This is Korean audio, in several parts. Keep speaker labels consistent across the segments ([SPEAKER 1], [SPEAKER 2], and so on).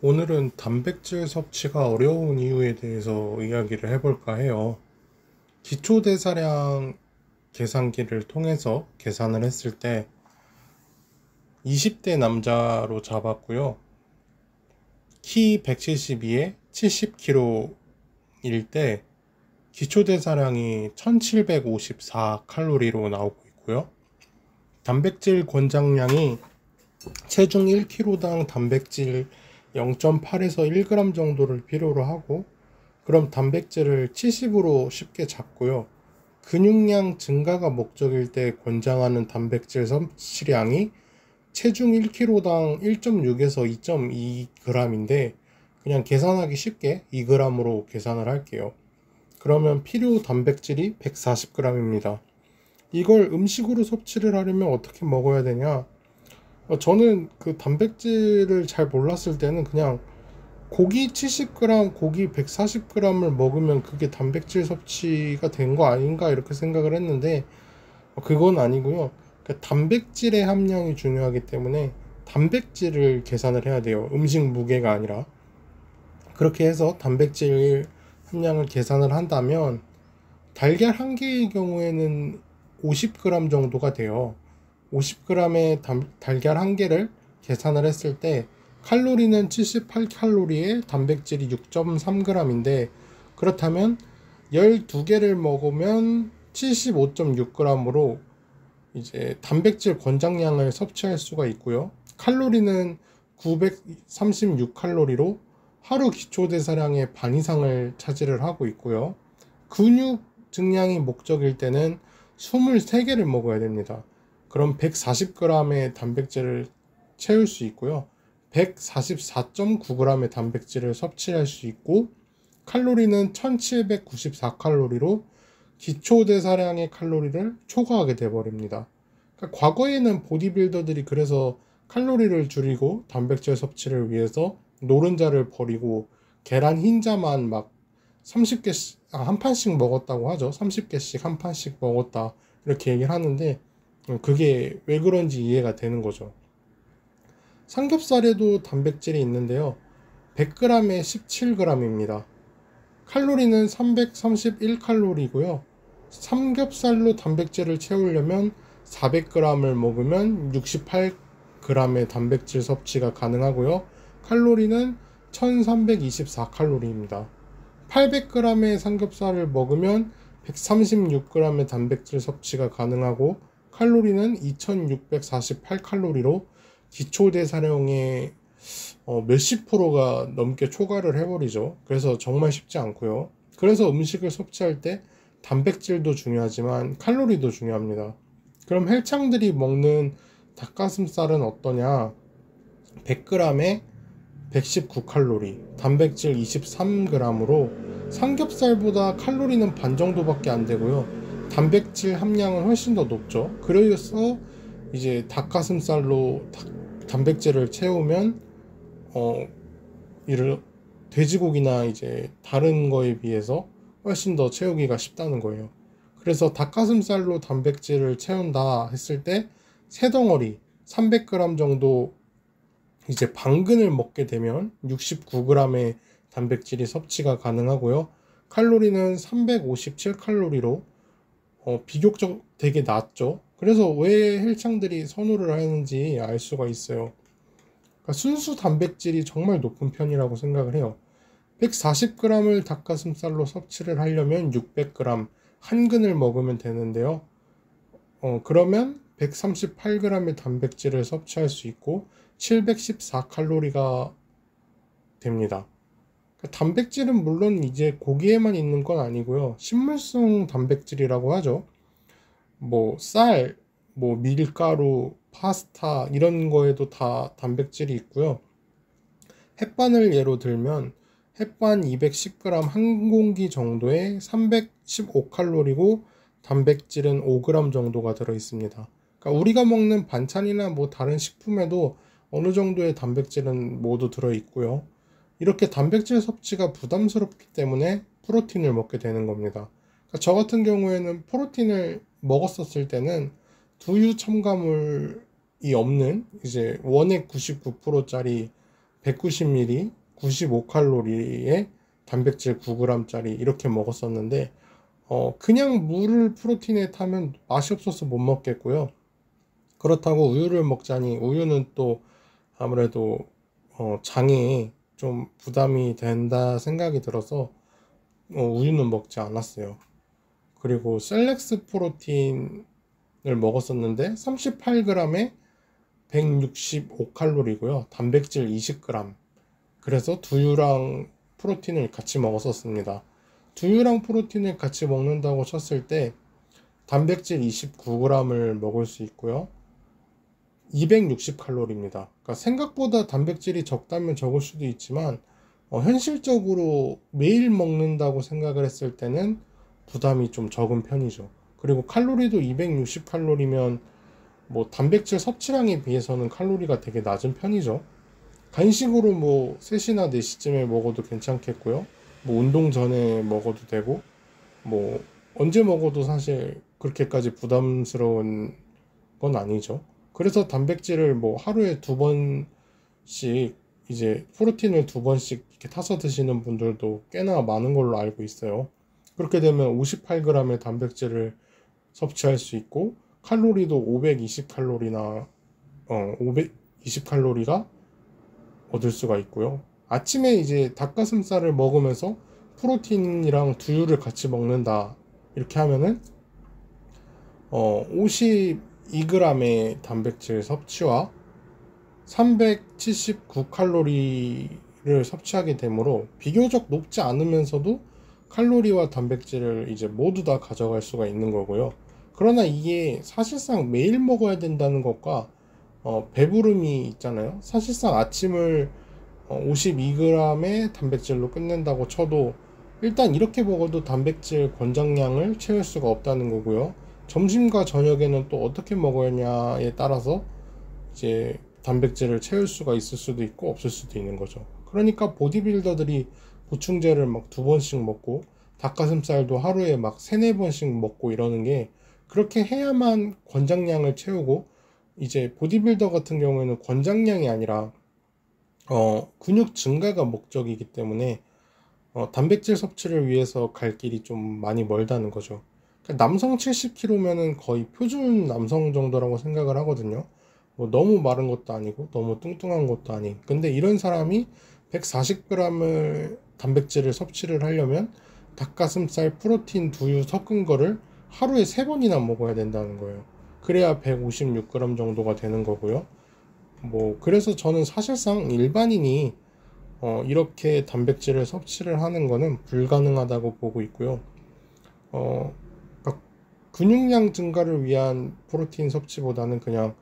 [SPEAKER 1] 오늘은 단백질 섭취가 어려운 이유에 대해서 이야기를 해볼까 해요. 기초대사량 계산기를 통해서 계산을 했을 때 20대 남자로 잡았고요. 키 172에 70kg일 때 기초대사량이 1754칼로리로 나오고 있고요. 단백질 권장량이 체중 1kg당 단백질 0.8에서 1g 정도를 필요로 하고, 그럼 단백질을 70으로 쉽게 잡고요. 근육량 증가가 목적일 때 권장하는 단백질 섭취량이 체중 1kg당 1.6에서 2.2g인데 그냥 계산하기 쉽게 2g으로 계산을 할게요. 그러면 필요 단백질이 140g입니다. 이걸 음식으로 섭취를 하려면 어떻게 먹어야 되냐? 저는 그 단백질을 잘 몰랐을 때는 그냥 고기 70g, 고기 140g을 먹으면 그게 단백질 섭취가 된 거 아닌가 이렇게 생각을 했는데, 그건 아니고요. 그 단백질의 함량이 중요하기 때문에 단백질을 계산을 해야 돼요. 음식 무게가 아니라. 그렇게 해서 단백질 함량을 계산을 한다면 달걀 한 개의 경우에는 50g 정도가 돼요. 50g의 달걀 한 개를 계산을 했을 때 칼로리는 78칼로리에 단백질이 6.3g인데, 그렇다면 12개를 먹으면 75.6g으로 이제 단백질 권장량을 섭취할 수가 있고요. 칼로리는 936칼로리로 하루 기초대사량의 반 이상을 차지를 하고 있고요. 근육 증량이 목적일 때는 23개를 먹어야 됩니다. 그럼 140g의 단백질을 채울 수 있고요. 144.9g의 단백질을 섭취할 수 있고, 칼로리는 1794칼로리로 기초대사량의 칼로리를 초과하게 돼버립니다. 그러니까 과거에는 보디빌더들이 그래서 칼로리를 줄이고 단백질 섭취를 위해서 노른자를 버리고 계란 흰자만 막 30개씩 한 판씩 먹었다고 하죠. 30개씩 한 판씩 먹었다 이렇게 얘기를 하는데, 그게 왜 그런지 이해가 되는 거죠. 삼겹살에도 단백질이 있는데요. 100g에 17g입니다. 칼로리는 331칼로리고요. 삼겹살로 단백질을 채우려면 400g을 먹으면 68g의 단백질 섭취가 가능하고요. 칼로리는 1324칼로리입니다. 800g의 삼겹살을 먹으면 136g의 단백질 섭취가 가능하고, 칼로리는 2648칼로리로 기초대사량의 몇십 프로가 넘게 초과를 해버리죠. 그래서 정말 쉽지 않고요. 그래서 음식을 섭취할 때 단백질도 중요하지만 칼로리도 중요합니다. 그럼 헬창들이 먹는 닭가슴살은 어떠냐? 100g에 119칼로리, 단백질 23g으로 삼겹살보다 칼로리는 반 정도밖에 안 되고요. 단백질 함량은 훨씬 더 높죠. 그래서 이제 닭가슴살로 단백질을 채우면 이를 돼지고기나 이제 다른 거에 비해서 훨씬 더 채우기가 쉽다는 거예요. 그래서 닭가슴살로 단백질을 채운다 했을 때 세 덩어리 300g 정도 이제 반근을 먹게 되면 69g의 단백질이 섭취가 가능하고요. 칼로리는 357칼로리로 비교적 되게 낮죠. 그래서 왜 헬창들이 선호를 하는지 알 수가 있어요. 그러니까 순수 단백질이 정말 높은 편이라고 생각을 해요. 140g을 닭가슴살로 섭취를 하려면 600g 한 근을 먹으면 되는데요. 그러면 138g의 단백질을 섭취할 수 있고 714칼로리가 됩니다. 그러니까 단백질은 물론 이제 고기에만 있는 건 아니고요. 식물성 단백질이라고 하죠. 뭐 쌀, 뭐 밀가루, 파스타 이런 거에도 다 단백질이 있고요. 햇반을 예로 들면 햇반 210g 한 공기 정도에 315칼로리고 단백질은 5g 정도가 들어 있습니다. 그러니까 우리가 먹는 반찬이나 뭐 다른 식품에도 어느 정도의 단백질은 모두 들어 있고요. 이렇게 단백질 섭취가 부담스럽기 때문에 프로틴을 먹게 되는 겁니다. 그러니까 저 같은 경우에는 프로틴을 먹었었을 때는 두유 첨가물이 없는 이제 원액 99%짜리 190ml 95칼로리에 단백질 9g짜리 이렇게 먹었었는데 그냥 물을 프로틴에 타면 맛이 없어서 못 먹겠고요. 그렇다고 우유를 먹자니 우유는 또 아무래도 장에 좀 부담이 된다 생각이 들어서 우유는 먹지 않았어요. 그리고 셀렉스 프로틴을 먹었었는데 38g에 165칼로리고요. 단백질 20g. 그래서 두유랑 프로틴을 같이 먹었었습니다. 두유랑 프로틴을 같이 먹는다고 쳤을 때 단백질 29g을 먹을 수 있고요. 260칼로리입니다. 그러니까 생각보다 단백질이 적다면 적을 수도 있지만 현실적으로 매일 먹는다고 생각을 했을 때는 부담이 좀 적은 편이죠. 그리고 칼로리도 260칼로리면 뭐 단백질 섭취량에 비해서는 칼로리가 되게 낮은 편이죠. 간식으로 뭐 3시나 4시쯤에 먹어도 괜찮겠고요. 뭐 운동 전에 먹어도 되고 뭐 언제 먹어도 사실 그렇게까지 부담스러운 건 아니죠. 그래서 단백질을 뭐 하루에 2번씩 이제 프로틴을 2번씩 이렇게 타서 드시는 분들도 꽤나 많은 걸로 알고 있어요. 그렇게 되면 58g의 단백질을 섭취할 수 있고 칼로리도 520칼로리나 520칼로리가 얻을 수가 있고요. 아침에 이제 닭가슴살을 먹으면서 프로틴이랑 두유를 같이 먹는다 이렇게 하면은 52g의 단백질 섭취와 379칼로리를 섭취하게 되므로 비교적 높지 않으면서도 칼로리와 단백질을 이제 모두 다 가져갈 수가 있는 거고요. 그러나 이게 사실상 매일 먹어야 된다는 것과 배부름이 있잖아요. 사실상 아침을 52g의 단백질로 끝낸다고 쳐도 일단 이렇게 먹어도 단백질 권장량을 채울 수가 없다는 거고요. 점심과 저녁에는 또 어떻게 먹어야냐에 따라서 이제 단백질을 채울 수가 있을 수도 있고 없을 수도 있는 거죠. 그러니까 보디빌더들이 보충제를 막 2번씩 먹고 닭가슴살도 하루에 막 3-4번씩 먹고 이러는 게 그렇게 해야만 권장량을 채우고 이제 보디빌더 같은 경우에는 권장량이 아니라 근육 증가가 목적이기 때문에 단백질 섭취를 위해서 갈 길이 좀 많이 멀다는 거죠. 그러니까 남성 70kg면은 거의 표준 남성 정도라고 생각을 하거든요. 뭐 너무 마른 것도 아니고 너무 뚱뚱한 것도 아닌. 근데 이런 사람이 140g을 단백질을 섭취를 하려면 닭가슴살, 프로틴, 두유 섞은 거를 하루에 3번이나 먹어야 된다는 거예요. 그래야 156g 정도가 되는 거고요. 뭐 그래서 저는 사실상 일반인이 이렇게 단백질을 섭취를 하는 거는 불가능하다고 보고 있고요. 그러니까 근육량 증가를 위한 프로틴 섭취보다는 그냥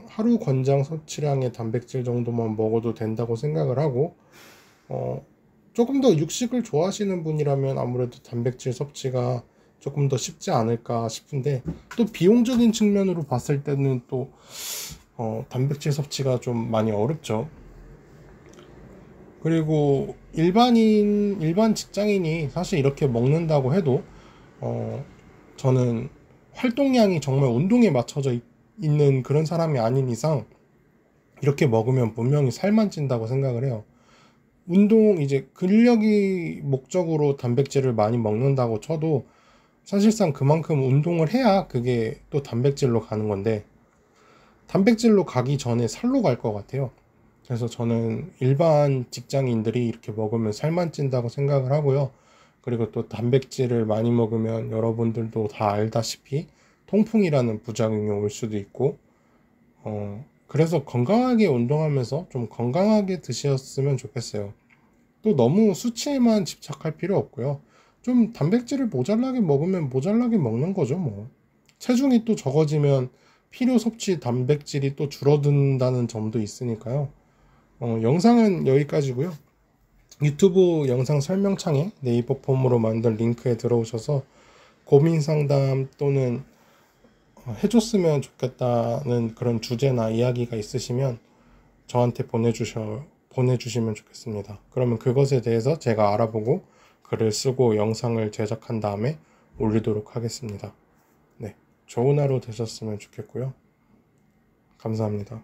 [SPEAKER 1] 하루 권장 섭취량의 단백질 정도만 먹어도 된다고 생각을 하고 조금 더 육식을 좋아하시는 분이라면 아무래도 단백질 섭취가 조금 더 쉽지 않을까 싶은데 또 비용적인 측면으로 봤을 때는 또 단백질 섭취가 좀 많이 어렵죠. 그리고 일반 직장인이 사실 이렇게 먹는다고 해도 저는 활동량이 정말 운동에 맞춰져 있는 그런 사람이 아닌 이상 이렇게 먹으면 분명히 살만 찐다고 생각을 해요. 이제 근력이 목적으로 단백질을 많이 먹는다고 쳐도 사실상 그만큼 운동을 해야 그게 또 단백질로 가는 건데 단백질로 가기 전에 살로 갈 것 같아요. 그래서 저는 일반 직장인들이 이렇게 먹으면 살만 찐다고 생각을 하고요. 그리고 또 단백질을 많이 먹으면 여러분들도 다 알다시피 통풍이라는 부작용이 올 수도 있고 그래서 건강하게 운동하면서 좀 건강하게 드셨으면 좋겠어요. 또 너무 수치에만 집착할 필요 없고요. 좀 단백질을 모자라게 먹으면 모자라게 먹는 거죠, 뭐. 체중이 또 적어지면 필요 섭취 단백질이 또 줄어든다는 점도 있으니까요. 영상은 여기까지고요. 유튜브 영상 설명창에 네이버 폼으로 만든 링크에 들어오셔서 고민 상담 또는 해줬으면 좋겠다는 그런 주제나 이야기가 있으시면 저한테 보내주시면 좋겠습니다. 그러면 그것에 대해서 제가 알아보고 글을 쓰고 영상을 제작한 다음에 올리도록 하겠습니다. 네, 좋은 하루 되셨으면 좋겠고요. 감사합니다.